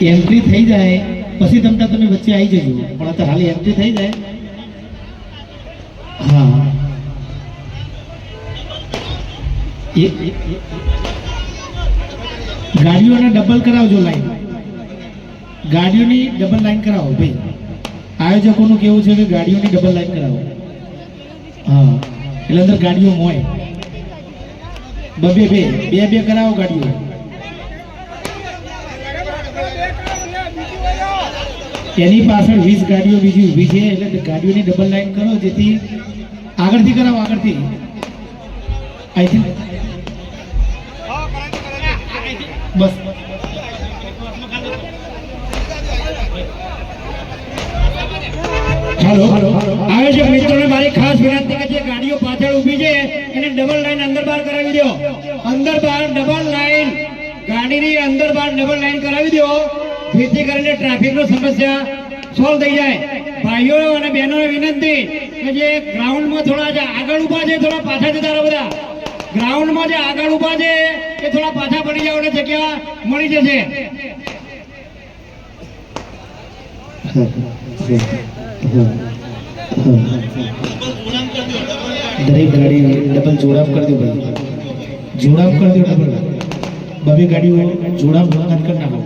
entry થઈ જાય પછી તમે વચ્ચે આવી જજો પણ અત્યારે હાલી એન્ટ્રી થઈ જાય હા ગાડીઓને ડબલ કરાવજો લાઈન ગાડીઓની ડબલ લાઈન કરાવો ભાઈ આયોજકોનું કેવું છે કે ગાડીઓની ડબલ લાઈન કરાવો હા એટલે અંદર ગાડીઓ મોય બે કરાવો ગાડીઓ એની પાછળ 20 ગાડીઓ બીજી ઊભી છે એટલે ગાડીઓની ડબલ લાઈન કરો જેથી આગળથી કરાવો આગળથી આઈ થિંક બસ हेलो आयोजक मित्रों ने मारी खास विनंती है जे गाड़ियों पाछળ ઊભી છે એને ડબલ લાઈન અંદર બહાર કરાવી દો અંદર બહાર ડબલ લાઈન ગાડીની અંદર બહાર ડબલ લાઈન કરાવી દો જેથી કરીને ટ્રાફિકનો સમસ્યા સોલ્વ થઈ જાય ભાઈઓ અને બહેનોને વિનંતી કે જે ગ્રાઉન્ડમાં થોડા આગળ ઊભા છે થોડા પાછા જતા રહો બધા ગ્રાઉન્ડમાં જે આગળ ઊભા છે એ થોડા પાછા પડી જાવ એટલે જગ્યા મળી જશે दरेक गाड़ी डबल जोड़ाप कर दो भाई जोड़ाप कर दो डबल बबे गाड़ी जोड़ाप मत करना हो